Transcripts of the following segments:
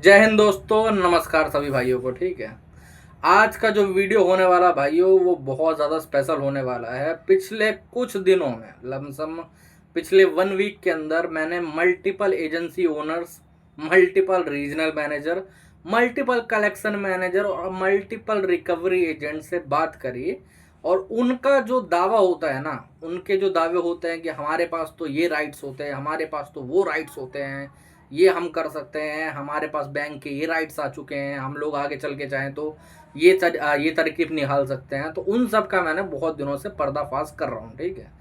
जय हिंद दोस्तों, नमस्कार सभी भाइयों को। ठीक है, आज का जो वीडियो होने वाला भाइयों वो बहुत ज़्यादा स्पेशल होने वाला है। पिछले कुछ दिनों में लमसम पिछले 1 वीक के अंदर मैंने multiple agency owners, multiple regional manager, multiple collection manager और मल्टीपल रिकवरी एजेंट से बात करी। और उनका जो दावा होता है ना, उनके जो दावे होते हैं कि हमारे पास तो ये राइट्स होते हैं, हमारे पास तो वो राइट्स होते हैं, ये हम कर सकते हैं, हमारे पास बैंक के ये राइट्स आ चुके हैं, हम लोग आगे चल के चाहें तो ये तरकीब निकाल सकते हैं। तो उन सब का मैंने बहुत दिनों से पर्दाफाश कर रहा हूँ। ठीक है,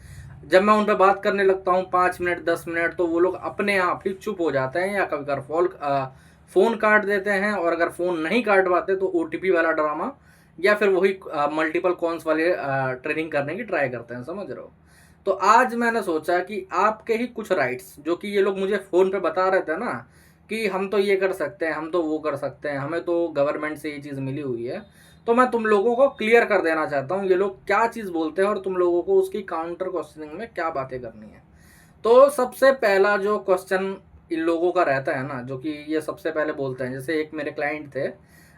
जब मैं उन पर बात करने लगता हूँ 5 मिनट 10 मिनट तो वो लोग अपने आप ही चुप हो जाते हैं या कभी कभार फ़ोन काट देते हैं। और अगर फ़ोन नहीं काट पाते तो ओटीपी वाला ड्रामा या फिर वही मल्टीपल कॉल्स वाले ट्रेनिंग करने की ट्राई करते हैं। समझ रहे हो? तो आज मैंने सोचा कि आपके ही कुछ राइट्स जो कि ये लोग मुझे फ़ोन पे बता रहे थे ना कि हम तो ये कर सकते हैं, हम तो वो कर सकते हैं, हमें तो गवर्नमेंट से ये चीज़ मिली हुई है, तो मैं तुम लोगों को क्लियर कर देना चाहता हूँ ये लोग क्या चीज़ बोलते हैं और तुम लोगों को उसकी काउंटर क्वेश्चनिंग में क्या बातें करनी है। तो सबसे पहला जो क्वेश्चन इन लोगों का रहता है ना, जो कि ये सबसे पहले बोलते हैं, जैसे एक मेरे क्लाइंट थे,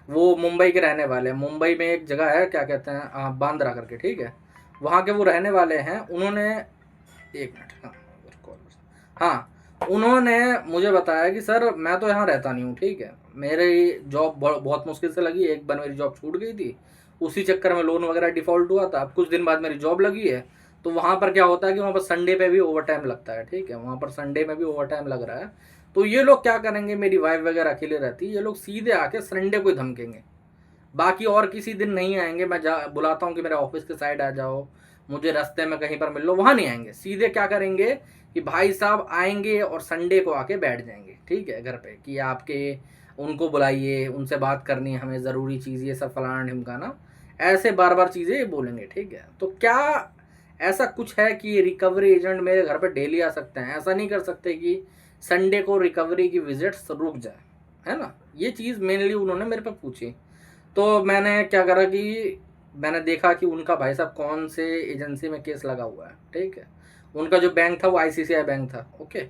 वो मुंबई के रहने वाले हैं। मुंबई में एक जगह है, क्या कहते हैं, बांद्रा करके। ठीक है, वहाँ के वो रहने वाले हैं। उन्होंने एक मिनट, हाँ हाँ, उन्होंने मुझे बताया कि सर मैं तो यहाँ रहता नहीं हूँ। ठीक है, मेरी जॉब बहुत मुश्किल से लगी, एक बार मेरी जॉब छूट गई थी, उसी चक्कर में लोन वगैरह डिफ़ॉल्ट हुआ था। अब कुछ दिन बाद मेरी जॉब लगी है, तो वहाँ पर क्या होता है कि वहाँ पर संडे पे भी ओवर टाइम लगता है। ठीक है, वहाँ पर संडे में भी ओवर टाइम लग रहा है। तो ये लोग क्या करेंगे, मेरी वाइफ वगैरह अकेले रहती है, ये लोग सीधे आके संडे को ही धमकेंगे, बाकी और किसी दिन नहीं आएंगे। मैं बुलाता हूँ कि मेरे ऑफिस के साइड आ जाओ, मुझे रास्ते में कहीं पर मिल लो, वहाँ नहीं आएंगे। सीधे क्या करेंगे कि भाई साहब आएंगे और संडे को आके बैठ जाएंगे। ठीक है, घर पे कि आपके उनको बुलाइए, उनसे बात करनी है हमें, ज़रूरी चीज़ ये सब फलाना ढिमकाना, ऐसे बार बार चीज़ें ये बोलेंगे। ठीक है, तो क्या ऐसा कुछ है कि रिकवरी एजेंट मेरे घर पे डेली आ सकते हैं? ऐसा नहीं कर सकते कि संडे को रिकवरी की विजिट्स रुक जाए, है ना? ये चीज़ मेनली उन्होंने मेरे पे पूछी। तो मैंने क्या करा कि मैंने देखा कि उनका भाई साहब कौन से एजेंसी में केस लगा हुआ है। ठीक है, उनका जो बैंक था वो आईसीआईसीआई बैंक था। ओके,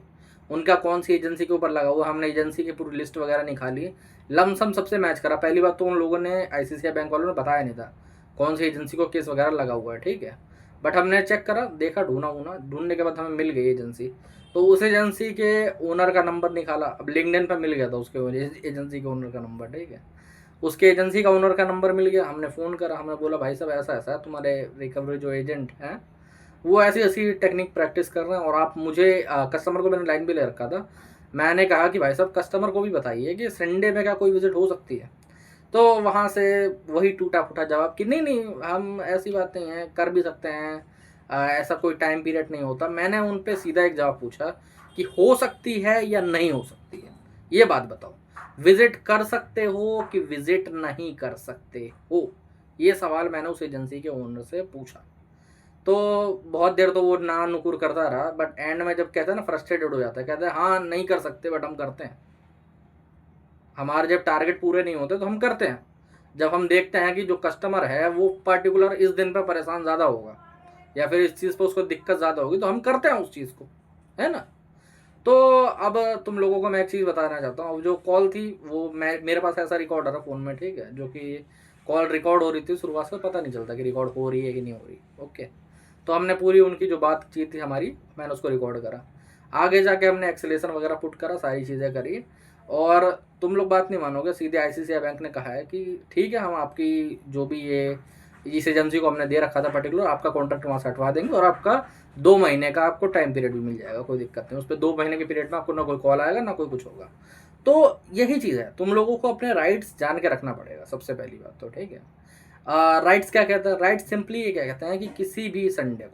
उनका कौन सी एजेंसी के ऊपर लगा हुआ, हमने एजेंसी की पूरी लिस्ट वगैरह निकाली, लमसम सबसे मैच करा। पहली बात तो उन लोगों ने, आईसीआईसीआई बैंक वालों ने बताया नहीं था कौन सी एजेंसी को केस वगैरह लगा हुआ है। ठीक है, बट हमने चेक करा, देखा, ढूंढा वूना, ढूंढने के बाद हमें मिल गई एजेंसी। तो उस एजेंसी के ओनर का नंबर निकाला। अब लिंक्डइन पर मिल गया था उसके एजेंसी के ओनर का नंबर। ठीक है, उसके एजेंसी का ओनर का नंबर मिल गया। हमने फ़ोन करा, हमने बोला भाई साहब ऐसा ऐसा है, तुम्हारे रिकवरी जो एजेंट हैं वो ऐसी ऐसी टेक्निक प्रैक्टिस कर रहे हैं, और आप मुझे कस्टमर को मैंने लाइन पे ले रखा था, मैंने कहा कि भाई साहब कस्टमर को भी बताइए कि संडे में क्या कोई विजिट हो सकती है? तो वहाँ से वही टूटा फूटा जवाब कि नहीं नहीं, हम ऐसी बात नहीं है, कर भी सकते हैं, ऐसा कोई टाइम पीरियड नहीं होता। मैंने उन पे सीधा एक जवाब पूछा कि हो सकती है या नहीं हो सकती है, ये बात बताओ। विजिट कर सकते हो कि विजिट नहीं कर सकते हो? ये सवाल मैंने उस एजेंसी के ओनर से पूछा। तो बहुत देर तो वो ना नुकुर करता रहा, बट एंड में जब कहते हैं ना, फ्रस्ट्रेटेड हो जाता है, कहते हैं हाँ नहीं कर सकते बट हम करते हैं। हमारे जब टारगेट पूरे नहीं होते तो हम करते हैं। जब हम देखते हैं कि जो कस्टमर है वो पर्टिकुलर इस दिन पर परेशान ज़्यादा होगा या फिर इस चीज़ पर उसको दिक्कत ज़्यादा होगी, तो हम करते हैं उस चीज़ को, है ना? तो अब तुम लोगों को मैं एक चीज़ बताना चाहता हूँ। अब जो कॉल थी वो, मैं मेरे पास ऐसा रिकॉर्डर है फ़ोन में, ठीक है, जो कि कॉल रिकॉर्ड हो रही थी। शुरुआत से पता नहीं चलता कि रिकॉर्ड हो रही है कि नहीं हो रही। ओके, तो हमने पूरी उनकी जो बातचीत थी हमारी, मैंने उसको रिकॉर्ड करा। आगे जाके हमने एक्सेलेशन वगैरह पुट करा, सारी चीज़ें करी। और तुम लोग बात नहीं मानोगे, सीधे आईसीआईसीआई बैंक ने कहा है कि ठीक है, हम आपकी जो भी ये इस एजेंसी को हमने दे रखा था पर्टिकुलर, आपका कॉन्ट्रैक्ट वहाँ से हटवा देंगे और आपका 2 महीने का आपको टाइम पीरियड भी मिल जाएगा, कोई दिक्कत नहीं। उस पर 2 महीने के पीरियड में आपको ना कोई कॉल आएगा ना कोई कुछ होगा। तो यही चीज़ है, तुम लोगों को अपने राइट्स जान के रखना पड़ेगा, सबसे पहली बात तो। ठीक है, राइट्स क्या कहते हैं? राइट्स सिंपली ये क्या कहते हैं कि किसी भी संडे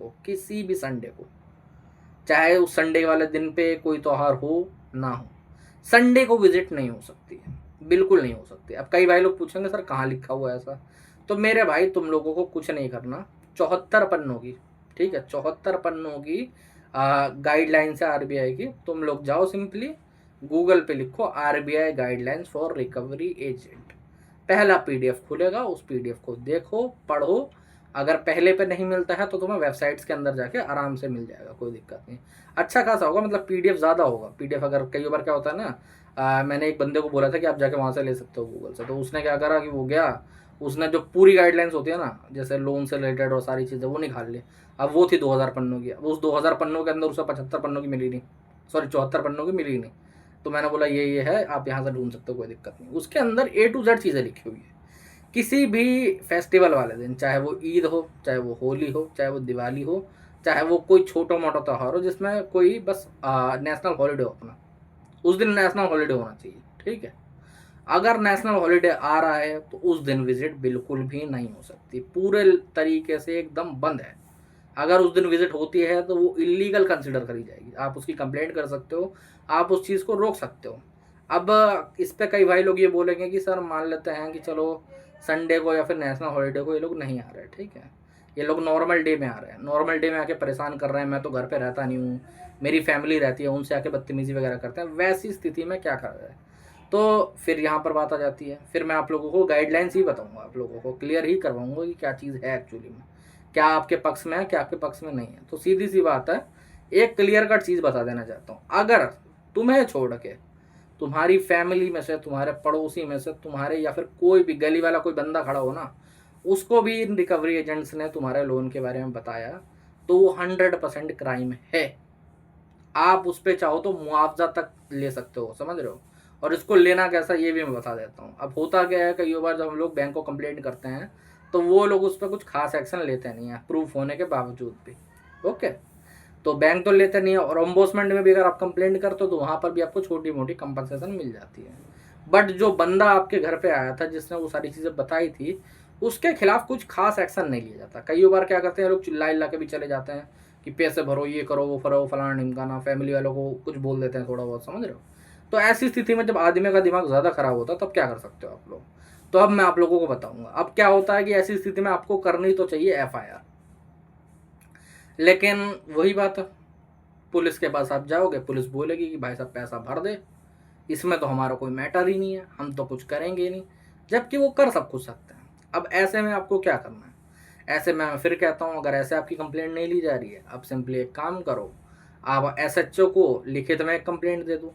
को, चाहे उस संडे वाले दिन पे कोई त्यौहार हो ना हो, संडे को विजिट नहीं हो सकती है, बिल्कुल नहीं हो सकती। अब कई भाई लोग पूछेंगे सर कहाँ लिखा हुआ है ऐसा? तो मेरे भाई तुम लोगों को कुछ नहीं करना, 74 पन्नों की, ठीक है, 74 पन्नों की गाइडलाइंस है आरबीआई की। तुम लोग जाओ, सिंपली गूगल पे लिखो RBI guidelines for recovery agent, पहला पीडीएफ खुलेगा, उस पीडीएफ को देखो, पढ़ो। अगर पहले पे नहीं मिलता है तो तुम्हें वेबसाइट्स के अंदर जाके आराम से मिल जाएगा, कोई दिक्कत नहीं। अच्छा खासा होगा, मतलब पीडीएफ ज़्यादा होगा। पीडीएफ अगर कई बार क्या होता है ना, मैंने एक बंदे को बोला था कि आप जाके वहाँ से ले सकते हो गूगल से, तो उसने क्या करा कि वो गया, उसने जो पूरी गाइडलाइंस होती है ना, जैसे लोन से रिलेटेड और सारी चीज़ें, वो निकाल ली। अब वो थी 2000 पन्नों की, अब उस 2000 पन्नों के अंदर उसे 75 पन्नों की मिली नहीं, सॉरी 74 पन्नों की मिली नहीं। तो मैंने बोला ये है, आप यहाँ से ढूंढ सकते हो, कोई दिक्कत नहीं। उसके अंदर A to Z चीज़ें लिखी हुई है। किसी भी फेस्टिवल वाले दिन, चाहे वो ईद हो, चाहे वो होली हो, चाहे वो दिवाली हो, चाहे वो कोई छोटा मोटा त्यौहार हो जिसमें कोई बस नेशनल हॉलीडे हो अपना, उस दिन नेशनल हॉलीडे होना चाहिए, ठीक है। अगर नेशनल हॉलीडे आ रहा है तो उस दिन विजिट बिल्कुल भी नहीं हो सकती, पूरे तरीके से एकदम बंद है। अगर उस दिन विजिट होती है तो वो इलीगल कंसिडर करी जाएगी, आप उसकी कंप्लेंट कर सकते हो, आप उस चीज़ को रोक सकते हो। अब इस पे कई भाई लोग ये बोलेंगे कि सर मान लेते हैं कि चलो संडे को या फिर नेशनल हॉलीडे को ये लोग नहीं आ रहे, ठीक है, ये लोग नॉर्मल डे में आ रहे हैं, नॉर्मल डे में आके परेशान कर रहे हैं, मैं तो घर पे रहता नहीं हूँ, मेरी फैमिली रहती है, उनसे आके बदतमीजी वगैरह करते हैं, वैसी स्थिति में क्या कर रहे हैं। तो फिर यहाँ पर बात आ जाती है, फिर मैं आप लोगों को गाइडलाइंस ही बताऊँगा, आप लोगों को क्लियर ही करवाऊँगा कि क्या चीज़ है एक्चुअली में, क्या आपके पक्ष में है, क्या आपके पक्ष में नहीं है। तो सीधी सी बात है, एक क्लियर कट चीज़ बता देना चाहता हूँ, अगर तुम्हें छोड़ के तुम्हारी फैमिली में से, तुम्हारे पड़ोसी में से, तुम्हारे या फिर कोई भी गली वाला कोई बंदा खड़ा हो ना, उसको भी इन रिकवरी एजेंट्स ने तुम्हारे लोन के बारे में बताया, तो वो 100% क्राइम है। आप उस पर चाहो तो मुआवजा तक ले सकते हो, समझ रहे हो। और इसको लेना कैसा ये भी मैं बता देता हूँ। अब होता क्या है, कई बार जब हम लोग बैंक को कंप्लेंट करते हैं तो वो लोग उस पर कुछ खास एक्शन लेते नहीं है, प्रूफ होने के बावजूद भी। ओके, तो बैंक तो लेते नहीं है, और एम्बोसमेंट में भी अगर आप कंप्लेंट करते हो तो वहाँ पर भी आपको छोटी मोटी कंपनसेशन मिल जाती है। बट जो बंदा आपके घर पे आया था, जिसने वो सारी चीज़ें बताई थी, उसके खिलाफ कुछ खास एक्शन नहीं लिया जाता। कई बार क्या करते हैं लोग, चिल्ला के भी चले जाते हैं कि पैसे भरो, ये करो, वो करो, फलाना ढिमकाना, फैमिली वालों को कुछ बोल देते हैं थोड़ा बहुत, समझ रहे हो। तो ऐसी स्थिति में जब आदमी का दिमाग ज़्यादा खराब होता है तब क्या कर सकते हो आप लोग। तो अब मैं आप लोगों को बताऊंगा। अब क्या होता है कि ऐसी स्थिति में आपको करनी तो चाहिए FIR, लेकिन वही बात है, पुलिस के पास आप जाओगे, पुलिस बोलेगी कि भाई साहब पैसा भर दे, इसमें तो हमारा कोई मैटर ही नहीं है, हम तो कुछ करेंगे ही नहीं, जबकि वो कर सब कुछ सकते हैं। अब ऐसे में आपको क्या करना है, ऐसे में मैं फिर कहता हूँ, अगर ऐसे आपकी कंप्लेंट नहीं ली जा रही है, आप सिंपली एक काम करो, आप SHO को लिखित में एक कंप्लेंट दे दो।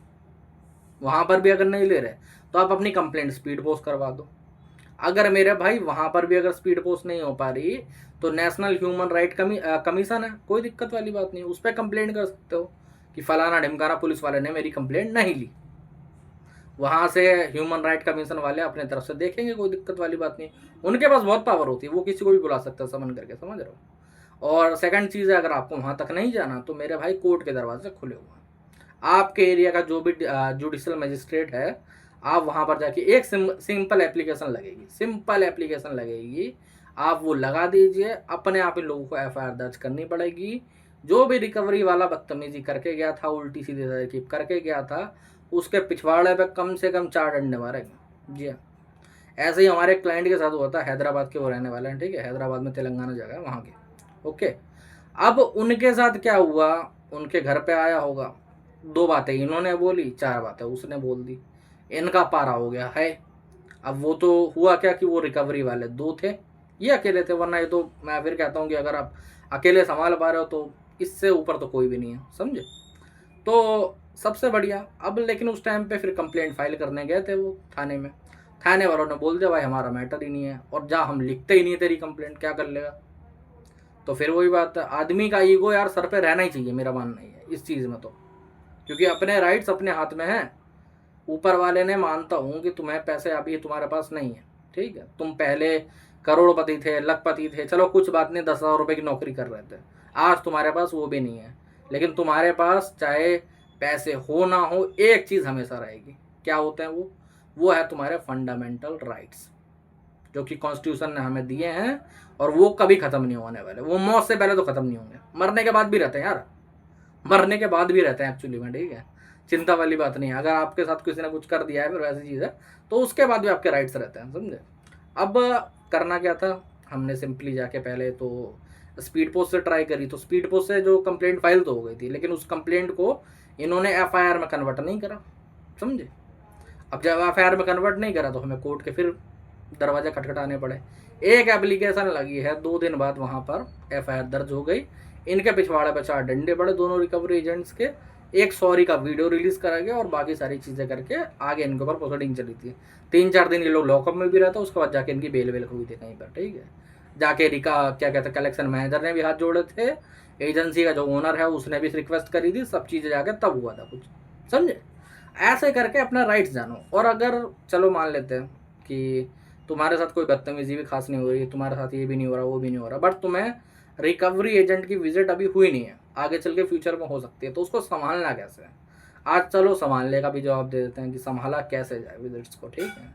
वहाँ पर भी अगर नहीं ले रहे तो आप अपनी कंप्लेंट स्पीड पोस्ट करवा दो। अगर मेरे भाई वहाँ पर भी अगर स्पीड पोस्ट नहीं हो पा रही तो नेशनल ह्यूमन राइट कमीशन है, कोई दिक्कत वाली बात नहीं, उस पर कंप्लेंट कर सकते हो कि फलाना ढिमकाना पुलिस वाले ने मेरी कंप्लेंट नहीं ली। वहाँ से ह्यूमन राइट कमीशन वाले अपने तरफ से देखेंगे, कोई दिक्कत वाली बात नहीं, उनके पास बहुत पावर होती है, वो किसी को भी बुला सकते हैं समन करके, समझ रहे हो। और सेकंड चीज़ है, अगर आपको वहाँ तक नहीं जाना तो मेरे भाई कोर्ट के दरवाजे खुले हुए हैं। आपके एरिया का जो भी जुडिशल मजिस्ट्रेट है, आप वहाँ पर जाके एक सिंपल एप्लीकेशन लगेगी, सिंपल एप्लीकेशन लगेगी, आप वो लगा दीजिए, अपने आप इन लोगों को FIR दर्ज करनी पड़ेगी। जो भी रिकवरी वाला बदतमीजी करके गया था, उल्टी सीधी तरकीब करके गया था, उसके पिछवाड़े पे कम से कम 4 डंडे मारेंगे। जी हाँ, ऐसे ही हमारे क्लाइंट के साथ हुआ था, हैदराबाद के वो रहने वाले हैं, ठीक है, हैदराबाद में तेलंगाना जगह है वहाँ के। ओके, अब उनके साथ क्या हुआ, उनके घर पे आया होगा, 2 बातें इन्होंने बोली, 4 बातें उसने बोल दी, इनका पारा हो गया है। अब वो तो हुआ क्या कि वो रिकवरी वाले 2 थे, ये अकेले थे, वरना ये तो मैं फिर कहता हूँ कि अगर आप अकेले संभाल पा रहे हो तो इससे ऊपर तो कोई भी नहीं है, समझे। तो सबसे बढ़िया। अब लेकिन उस टाइम पे फिर कंप्लेंट फाइल करने गए थे वो थाने में, थाने वालों ने बोल दिया भाई हमारा मैटर ही नहीं है, और जा हम लिखते ही नहीं तेरी कंप्लेंट, क्या कर लेगा। तो फिर वही बात है, आदमी का ईगो यार सर पे रहना ही चाहिए, मेरा मानना ही है इस चीज़ में तो, क्योंकि अपने राइट्स अपने हाथ में हैं। ऊपर वाले ने, मानता हूँ कि तुम्हें पैसे अभी तुम्हारे पास नहीं है, ठीक है, तुम पहले करोड़पति थे, लखपति थे, चलो कुछ बात नहीं, 10,000 रुपये की नौकरी कर रहे थे, आज तुम्हारे पास वो भी नहीं है, लेकिन तुम्हारे पास चाहे पैसे हो ना हो, एक चीज़ हमेशा रहेगी, क्या होते हैं वो है तुम्हारे फंडामेंटल राइट्स, जो कि कॉन्स्टिट्यूशन ने हमें दिए हैं, और वो कभी ख़त्म नहीं होने वाले, वो मौत से पहले तो ख़त्म नहीं होंगे, मरने के बाद भी रहते हैं यार, मरने के बाद भी रहते हैं एक्चुअली में, ठीक है, चिंता वाली बात नहीं है। अगर आपके साथ किसी ने कुछ कर दिया है फिर वैसी चीज़ है तो उसके बाद भी आपके राइट्स रहते हैं, समझे। अब करना क्या था, हमने सिंपली जाके पहले तो स्पीड पोस्ट से ट्राई करी, तो स्पीड पोस्ट से जो कंप्लेंट फाइल तो हो गई थी, लेकिन उस कंप्लेंट को इन्होंने FIR में कन्वर्ट नहीं करा, समझे। अब जब FIR में कन्वर्ट नहीं करा तो हमें कोर्ट के फिर दरवाजे खटखटाने पड़े। एक एप्लीकेशन लगी है, 2 दिन बाद वहाँ पर FIR दर्ज हो गई, इनके पिछवाड़े पर 4 डंडे पड़े दोनों रिकवरी एजेंट्स के, एक सॉरी का वीडियो रिलीज करा गया और बाकी सारी चीज़ें करके आगे इनके ऊपर प्रोसीडिंग चली थी। 3-4 दिन ये लोग लॉकअप में भी रहता, उसके बाद जाके इनकी बेल वेल हुई थी कहीं पर, ठीक है। जाके रिका क्या कहते हैं कलेक्शन मैनेजर ने भी हाथ जोड़े थे, एजेंसी का जो ओनर है उसने भी रिक्वेस्ट करी थी, सब चीज़ें जाके तब हुआ था कुछ, समझे। ऐसे करके अपना राइट्स जानो। और अगर चलो मान लेते हैं कि तुम्हारे साथ कोई बदतमीजी भी खास नहीं हो रही, तुम्हारे साथ ये भी नहीं हो रहा वो भी नहीं हो रहा, बट तुम्हें रिकवरी एजेंट की विजिट अभी हुई नहीं है, आगे चल के फ्यूचर में हो सकती है, तो उसको संभालना कैसे है। आज चलो संभालने का भी जवाब दे देते हैं कि संभाला कैसे जाए विजिट्स को, ठीक है।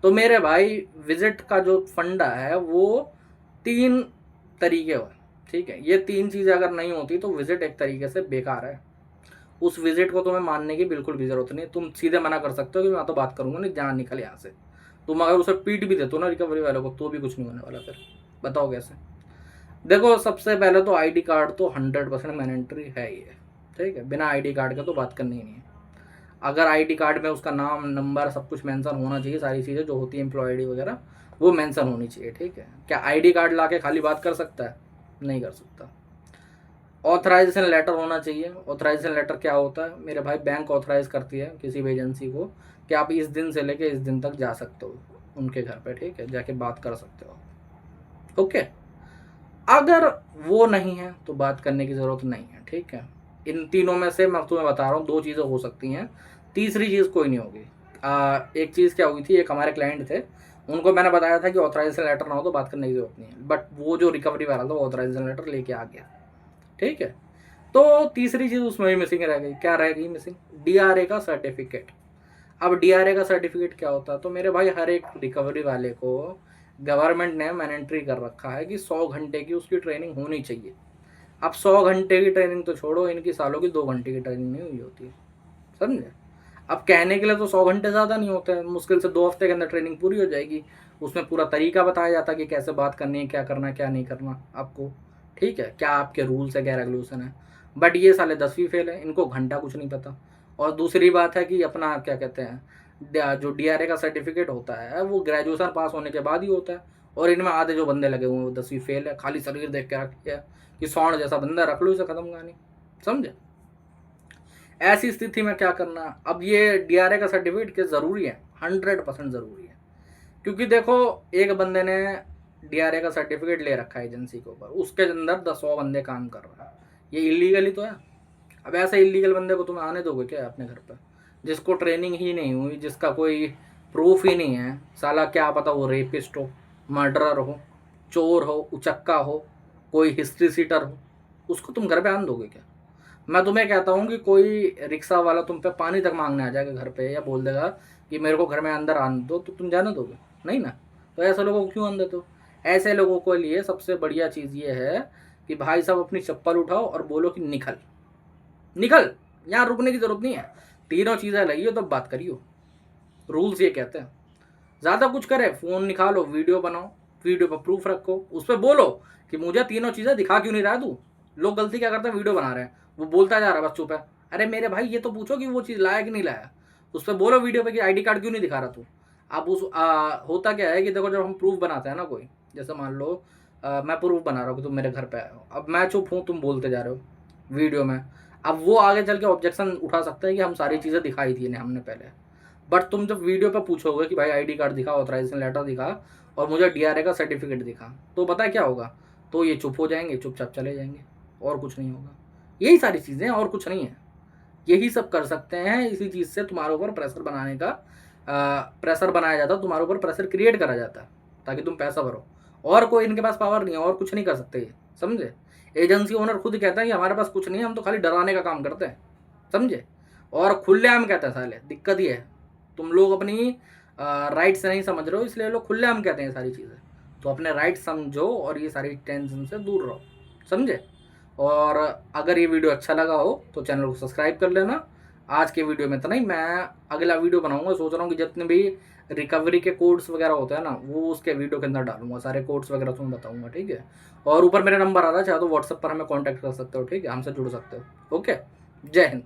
तो मेरे भाई विजिट का जो फंडा है वो 3 तरीके हुए, ठीक है। ये 3 चीज़ें अगर नहीं होती तो विजिट एक तरीके से बेकार है। उस विजिट को तुम्हें मानने की बिल्कुल भी जरूरत नहीं। तुम सीधे मना कर सकते हो कि मैं तो बात करूंगा नहीं, जहाँ निकल यहाँ से। तुम अगर उसे पीट भी देते हो ना रिकवरी वाले को, तो भी कुछ नहीं होने वाला। फिर बताओ कैसे। देखो सबसे पहले तो आईडी कार्ड तो 100% मैंडेटरी है ये, ठीक है। बिना आईडी कार्ड के तो बात करनी ही नहीं है। अगर आईडी कार्ड में उसका नाम नंबर सब कुछ मेंशन होना चाहिए, सारी चीज़ें जो होती है एम्प्लॉय आईडी वगैरह वो मेंशन होनी चाहिए, ठीक है। क्या आईडी कार्ड ला के खाली बात कर सकता है? नहीं कर सकता। ऑथराइजेशन लेटर होना चाहिए। ऑथराइजेशन लेटर क्या होता है मेरे भाई? बैंक ऑथराइज करती है किसी भी एजेंसी को कि आप इस दिन से लेके इस दिन तक जा सकते हो उनके घर पे, ठीक है, जाके बात कर सकते हो, ओके। अगर वो नहीं है तो बात करने की ज़रूरत नहीं है, ठीक है। इन तीनों में से मैं तुम्हें बता रहा हूँ 2 चीज़ें हो सकती हैं, तीसरी चीज़ कोई नहीं होगी। एक चीज़ क्या हुई थी, एक हमारे क्लाइंट थे, उनको मैंने बताया था कि ऑथराइजेशन लेटर ना हो तो बात करने की ज़रूरत नहीं है, बट वो जो रिकवरी वाला था वो ऑथराइजेशन लेटर लेके आ गया, ठीक है। तो तीसरी चीज़ उसमें भी मिसिंग रह गई। क्या रह गई मिसिंग? डीआरए का सर्टिफिकेट। अब डीआरए का सर्टिफिकेट क्या होता है? तो मेरे भाई हर एक रिकवरी वाले को गवर्नमेंट ने मैंडेटरी कर रखा है कि 100 घंटे की उसकी ट्रेनिंग होनी चाहिए। अब 100 घंटे की ट्रेनिंग तो छोड़ो, इनकी सालों की 2 घंटे की ट्रेनिंग नहीं हुई होती है, समझे। अब कहने के लिए तो 100 घंटे ज़्यादा नहीं होते हैं, मुश्किल से 2 हफ्ते के अंदर ट्रेनिंग पूरी हो जाएगी। उसमें पूरा तरीका बताया जाता है कि कैसे बात करनी है, क्या करना है क्या नहीं करना आपको, ठीक है, क्या आपके रूल्स है क्या रेगुलेशन है। बट ये साले 10वीं फेल है, इनको घंटा कुछ नहीं पता। और दूसरी बात है कि अपना क्या कहते हैं जो डीआरए का सर्टिफिकेट होता है वो ग्रेजुएशन पास होने के बाद ही होता है। और इनमें आधे जो बंदे लगे हुए हैं वो 10वीं फेल है, खाली शरीर देख के रख दिया कि सौंड जैसा बंदा रख लो इसे खत्म कहानी, समझे। ऐसी स्थिति में क्या करना? अब ये डीआरए का सर्टिफिकेट क्या ज़रूरी है? 100% ज़रूरी है। क्योंकि देखो एक बंदे ने डीआरए का सर्टिफिकेट ले रखा है एजेंसी के ऊपर, उसके अंदर 100 बंदे काम कर रहा है, ये इलीगल ही तो है। अब ऐसे इलीगल बंदे को तुम आने दोगे क्या अपने घर पर, जिसको ट्रेनिंग ही नहीं हुई, जिसका कोई प्रूफ ही नहीं है? साला क्या पता वो रेपिस्ट हो, मर्डरर हो, चोर हो, उचक्का हो, कोई हिस्ट्री सीटर हो, उसको तुम घर पे आने दोगे क्या? मैं तुम्हें कहता हूँ कि कोई रिक्शा वाला तुम पे पानी तक मांगने आ जाएगा घर पे, या बोल देगा कि मेरे को घर में अंदर आने दो, तो तुम जाने दोगे? नहीं ना। तो ऐसे लोगों को क्यों आने देते हो? ऐसे लोगों के लिए सबसे बढ़िया चीज़ ये है कि भाई साहब अपनी चप्पल उठाओ और बोलो कि निकल निकल, यहाँ रुकने की जरूरत नहीं है, तीनों चीज़ें लाइयो तब बात करियो। रूल्स ये कहते हैं। ज़्यादा कुछ करे, फ़ोन निकालो, वीडियो बनाओ, वीडियो पर प्रूफ रखो, उस पर बोलो कि मुझे तीनों चीज़ें दिखा क्यों नहीं रहा तू। लोग गलती क्या करते हैं, वीडियो बना रहे हैं, वो बोलता जा रहा है बस चुप है। अरे मेरे भाई ये तो पूछो कि वो चीज़ लाया कि नहीं लाया, उस पर बोलो वीडियो पे कि आईडी कार्ड क्यों नहीं दिखा रहा तू। अब होता क्या है कि देखो जब हम प्रूफ बनाते हैं ना, कोई जैसे मान लो मैं प्रूफ बना रहा हूँ कि तुम मेरे घर पे आए हो, अब मैं चुप हूँ, तुम बोलते जा रहे हो वीडियो में, अब वो आगे चल के ऑब्जेक्शन उठा सकते हैं कि हम सारी चीज़ें दिखाई थी हमने पहले। बट तुम जब वीडियो पे पूछोगे कि भाई आईडी कार्ड दिखा, ऑथराइजेशन लेटर दिखा और मुझे डीआरए का सर्टिफिकेट दिखा, तो पता है क्या होगा? तो ये चुप हो जाएंगे, चुपचाप चले जाएंगे, और कुछ नहीं होगा। यही सारी चीज़ें, और कुछ नहीं है। यही सब कर सकते हैं। इसी चीज़ से तुम्हारे ऊपर प्रेशर बनाने का प्रेशर बनाया जाता है, तुम्हारे ऊपर प्रेशर क्रिएट करा जाता है ताकि तुम पैसा भरो। और कोई इनके पास पावर नहीं है, और कुछ नहीं कर सकते ये, समझे। एजेंसी ओनर खुद कहता है कि हमारे पास कुछ नहीं है, हम तो खाली डराने का काम करते हैं, समझे। और खुलेआम कहते हैं साले, दिक्कत ये है तुम लोग अपनी राइट से नहीं समझ रहे हो, इसलिए लोग खुलेआम कहते हैं सारी चीज़ें। तो अपने राइट समझो और ये सारी टेंशन से दूर रहो, समझे। और अगर ये वीडियो अच्छा लगा हो तो चैनल को सब्सक्राइब कर लेना। आज के वीडियो में इतना ही, मैं अगला वीडियो बनाऊंगा, सोच रहा हूँ कि जितने भी रिकवरी के कोड्स वगैरह होते हैं ना, वो उसके वीडियो के अंदर डालूंगा, सारे कोड्स वगैरह तुम्हें बताऊंगा, ठीक है। और ऊपर मेरा नंबर आ रहा है, चाहे तो व्हाट्सएप पर हमें कॉन्टैक्ट कर सकते हो, ठीक है, हमसे जुड़ सकते हो। ओके, जय हिंद।